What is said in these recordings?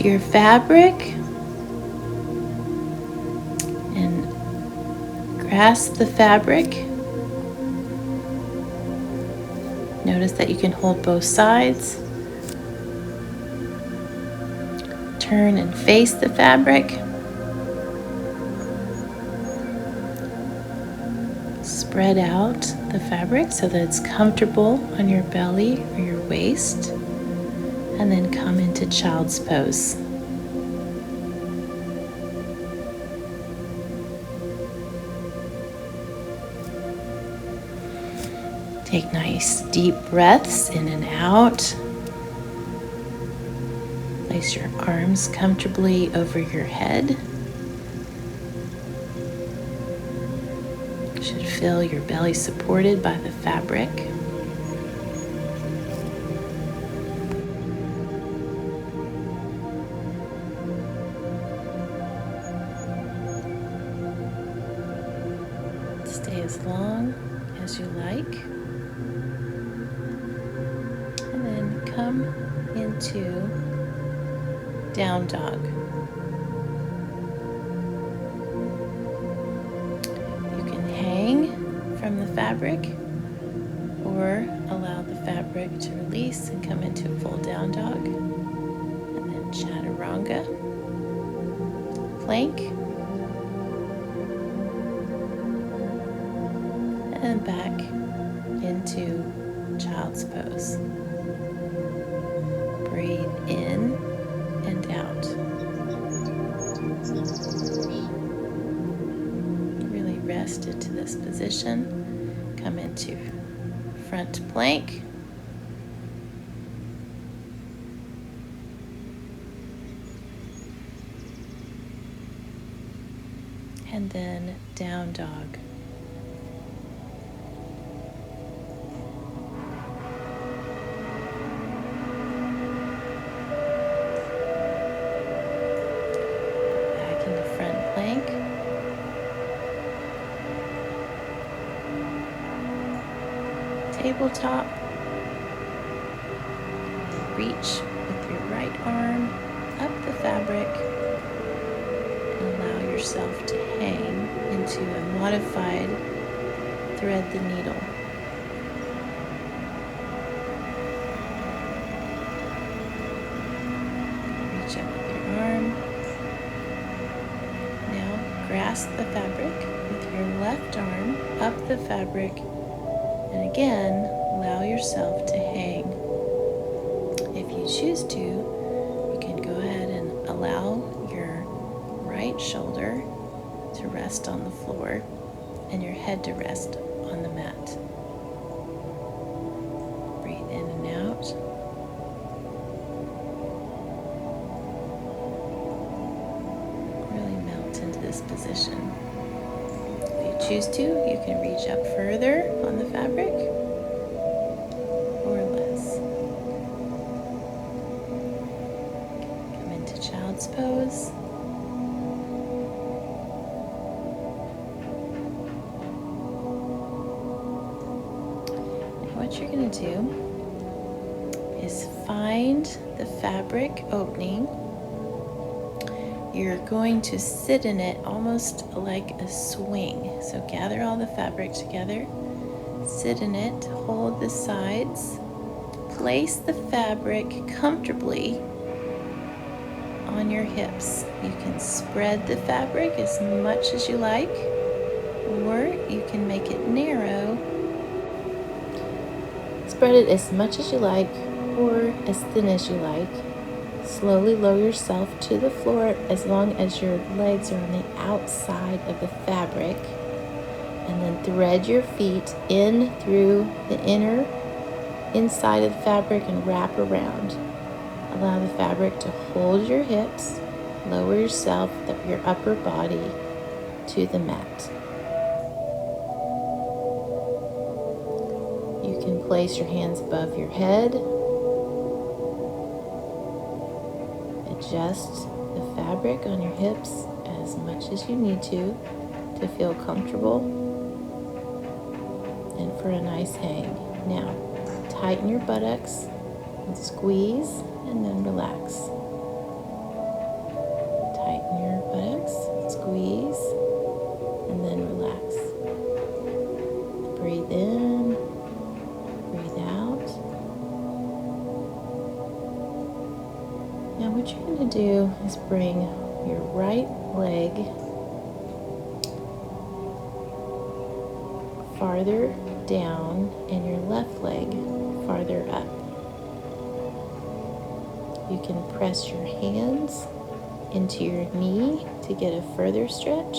to your fabric and grasp the fabric. Notice that you can hold both sides. Turn and face the fabric. Spread out the fabric so that it's comfortable on your belly or your waist, and then come into child's pose. Take nice deep breaths in and out. Place your arms comfortably over your head. You should feel your belly supported by the fabric. Stay as long as you like. And then come into down dog. You can hang from the fabric or allow the fabric to release and come into a full down dog. And then chaturanga, plank, and back into child's pose. Breathe in and out. Really rest into this position. Come into front plank. And then down dog. Plank. Tabletop. Reach with your right arm up the fabric and allow yourself to hang into a modified thread the needle. Reach up with your arm. Grasp the fabric with your left arm up the fabric, and again allow yourself to hang. If you choose to, you can go ahead and allow your right shoulder to rest on the floor and your head to rest on the mat. Breathe in and out. Position. If you choose to, you can reach up further on the fabric or less. Come into child's pose. And what you're going to do is find the fabric opening. You're going to sit in it almost like a swing. So gather all the fabric together, sit in it, hold the sides, place the fabric comfortably on your hips. You can spread the fabric as much as you like, or you can make it narrow. Spread it as much as you like, or as thin as you like. Slowly lower yourself to the floor as long as your legs are on the outside of the fabric, and then thread your feet in through the inner inside of the fabric and wrap around. Allow the fabric to hold your hips. Lower yourself, your upper body to the mat. You can place your hands above your head. Adjust the fabric on your hips as much as you need to feel comfortable and for a nice hang. Now, tighten your buttocks and squeeze and then relax. Breathe in, breathe out. Now what you're going to do is bring your right leg farther down and your left leg farther up. You can press your hands into your knee to get a further stretch.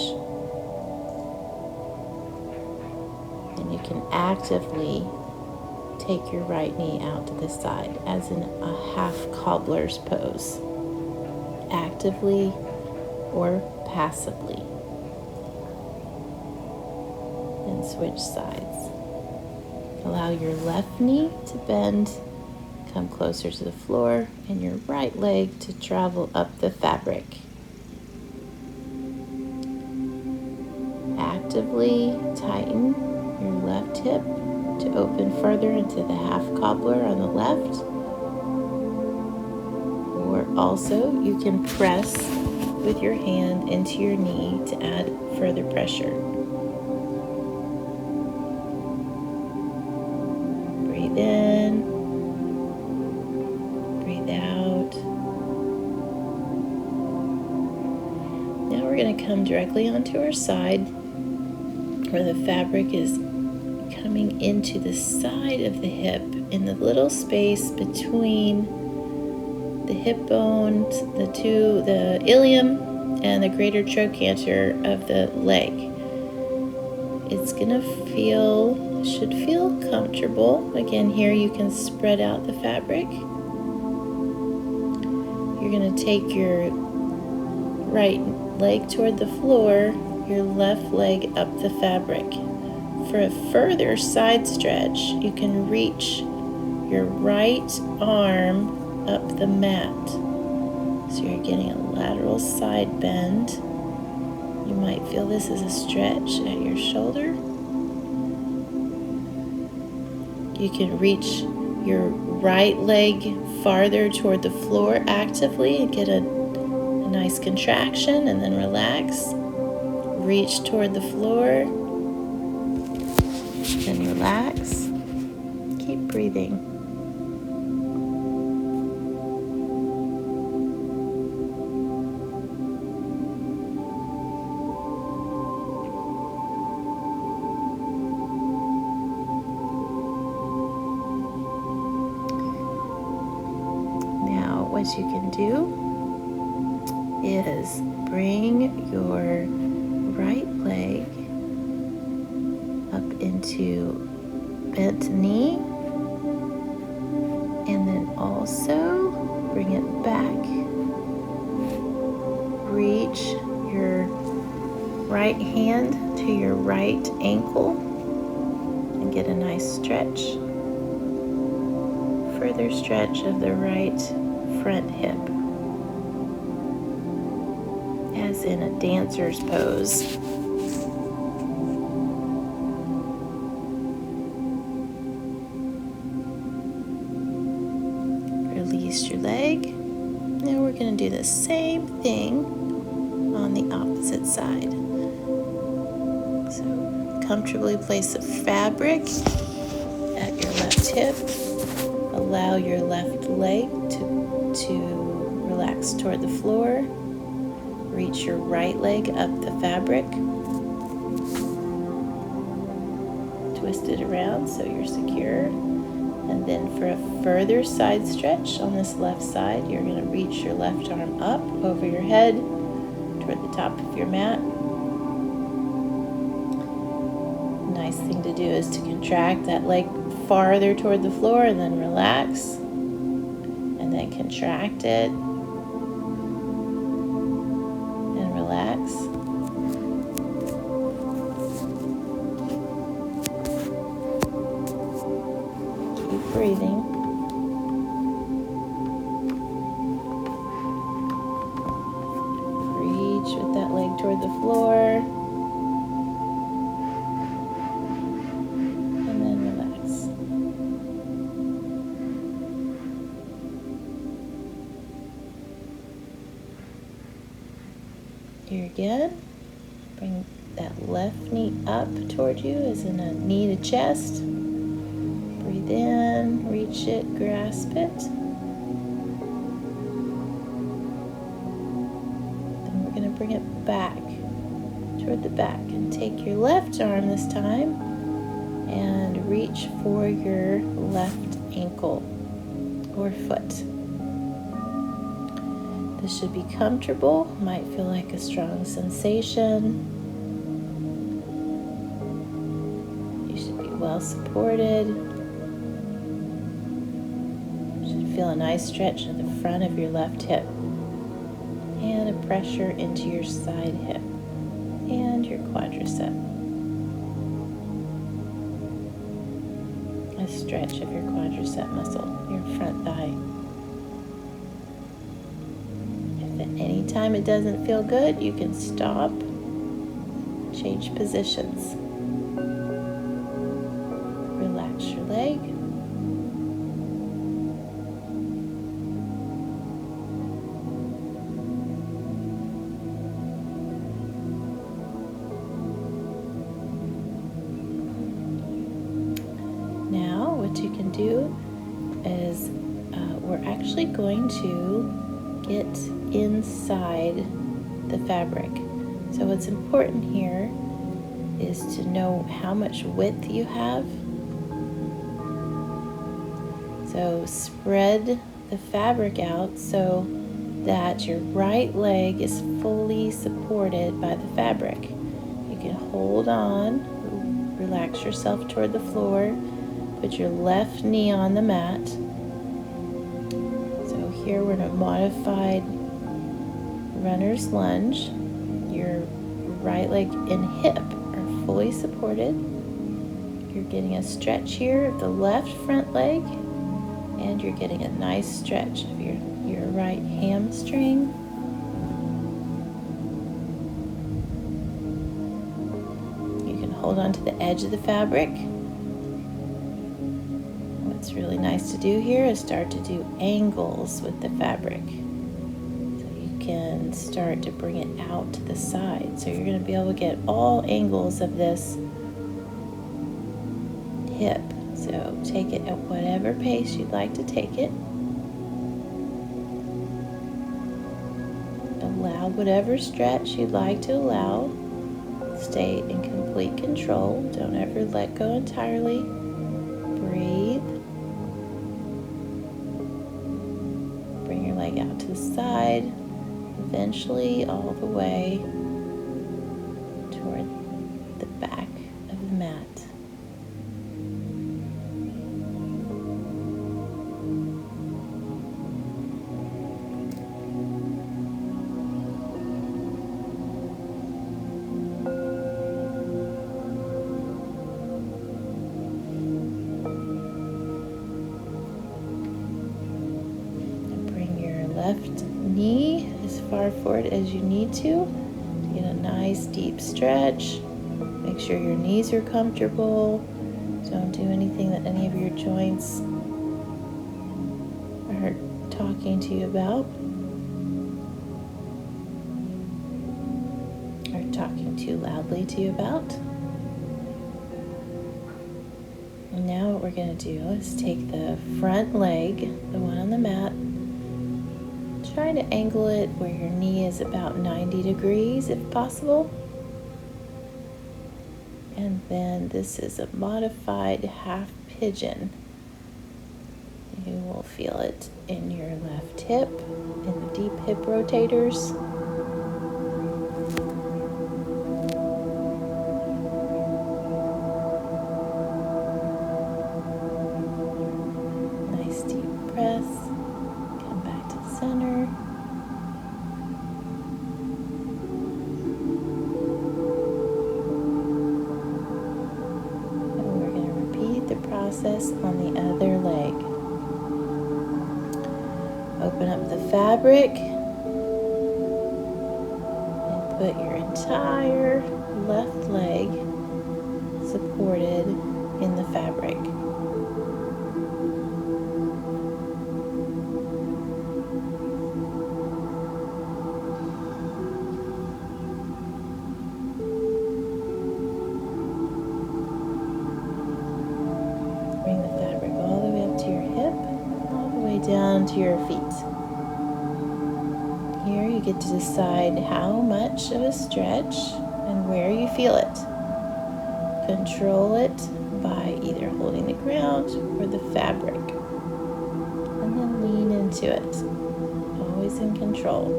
And you can actively take your right knee out to the side as in a half cobbler's pose, actively or passively. And switch sides. Allow your left knee to bend, come closer to the floor, and your right leg to travel up the fabric. Actively tighten your left hip to open further into the half cobbler on the left. Or also you can press with your hand into your knee to add further pressure. Breathe in, breathe out. Now we're going to come directly onto our side where the fabric is coming into the side of the hip in the little space between the hip bones, the ilium and the greater trochanter of the leg. It's gonna should feel comfortable. Again, here you can spread out the fabric. You're gonna take your right leg toward the floor, your left leg up the fabric. For a further side stretch, you can reach your right arm up the mat. So you're getting a lateral side bend. You might feel this as a stretch at your shoulder. You can reach your right leg farther toward the floor actively and get a nice contraction, and then relax. Reach toward the floor, then relax. Keep breathing. Now, what you can do is bring your right leg up into bent knee, and then also bring it back. Reach your right hand to your right ankle and get a nice stretch. Further stretch of the right front hip, as in a dancer's pose. Release your leg. Now we're going to do the same thing on the opposite side. So comfortably place the fabric at your left hip. Allow your left leg to relax toward the floor. Reach your right leg up the fabric. Twist it around so you're secure. And then for a further side stretch on this left side, you're going to reach your left arm up over your head toward the top of your mat. Nice thing to do is to contract that leg farther toward the floor and then relax. And then contract it and relax. Keep breathing. Reach with that leg toward the floor. And then relax. Here again. Bring that left knee up toward you as in a knee to chest. Breathe in, reach it, grasp it. Then we're going to bring it back toward the back and take your left arm this time and reach for your left ankle or foot. This should be comfortable, might feel like a strong sensation. You should be well supported. You should feel a nice stretch at the front of your left hip and a pressure into your side hip and your quadricep. A stretch of your quadricep muscle, your front thigh. If at any time it doesn't feel good, you can stop, change positions. Relax your leg. Now, what you can do is we're actually going to get inside the fabric. So what's important here is to know how much width you have. So spread the fabric out so that your right leg is fully supported by the fabric. You can hold on, relax yourself toward the floor, put your left knee on the mat. So here we're in a modified runner's lunge. Your right leg and hip are fully supported. You're getting a stretch here of the left front leg, and you're getting a nice stretch of your right hamstring. You can hold on to the edge of the fabric. What's really nice to do here is start to do angles with the fabric. So you can start to bring it out to the side. So you're going to be able to get all angles of this hip. So take it at whatever pace you'd like to take it. Allow whatever stretch you'd like to allow. Stay in complete control. Don't ever let go entirely. Breathe. Bring your leg out to the side. Eventually all the way toward the back of the mat. Left knee as far forward as you need to get a nice deep stretch. Make sure your knees are comfortable. Don't do anything that any of your joints are talking to you about or talking too loudly to you about. And now what we're going to do is take the front leg, the one on the mat, try to angle it where your knee is about 90 degrees if possible. And then this is a modified half pigeon. You will feel it in your left hip, in the deep hip rotators. Nice deep breath. Come back to the center. And we're going to repeat the process on the other leg. Open up the fabric and put your entire left leg supported in the fabric. down to your feet. Here you get to decide how much of a stretch and where you feel it. Control it by either holding the ground or the fabric. And then lean into it. Always in control.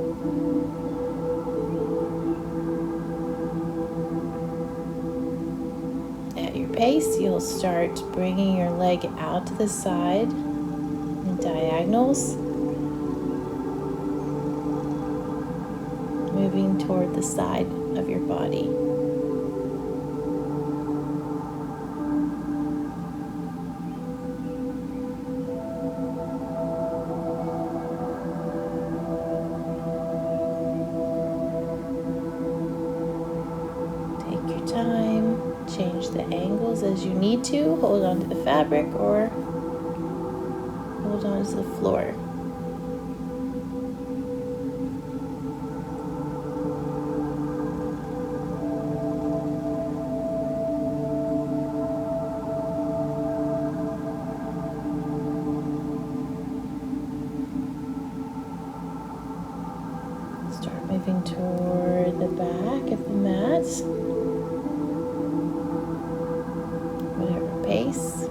At your pace, you'll start bringing your leg out to the side in diagonals, moving toward the side of your body. Take your time, change the angles as you need to, hold on to the fabric or hold on to the floor. Start moving toward the back of the mat. Whatever pace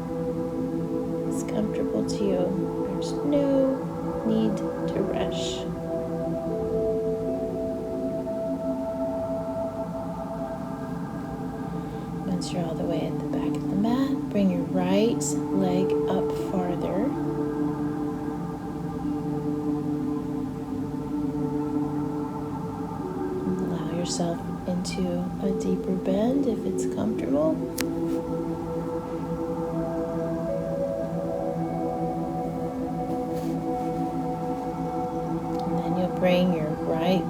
is comfortable to you. There's no need to rush. Once you're all the way at the back of the mat, bring your right leg up farther. Allow yourself into a deeper bend if it's comfortable. And then you'll bring your right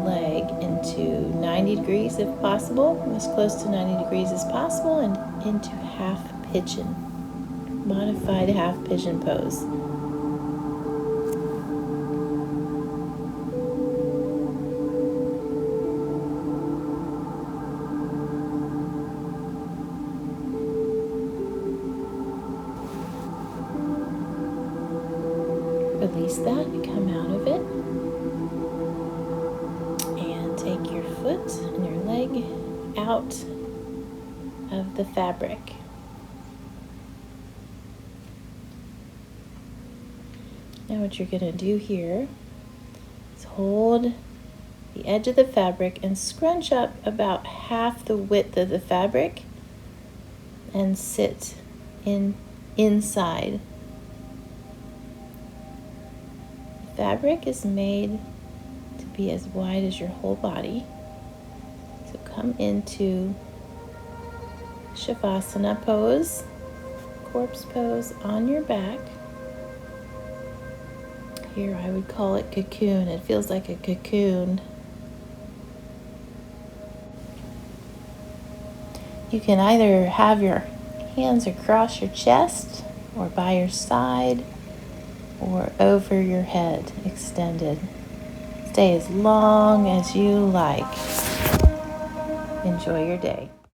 leg into 90 degrees if possible, as close to 90 degrees as possible, and into half pigeon, modified half pigeon pose. Release that and come out of it. And take your foot and your leg out of the fabric. Now what you're going to do here is hold the edge of the fabric and scrunch up about half the width of the fabric and sit inside. Fabric is made to be as wide as your whole body. So come into Shavasana pose, corpse pose on your back. Here I would call it cocoon. It feels like a cocoon. You can either have your hands across your chest or by your side or over your head, extended. Stay as long as you like. Enjoy your day.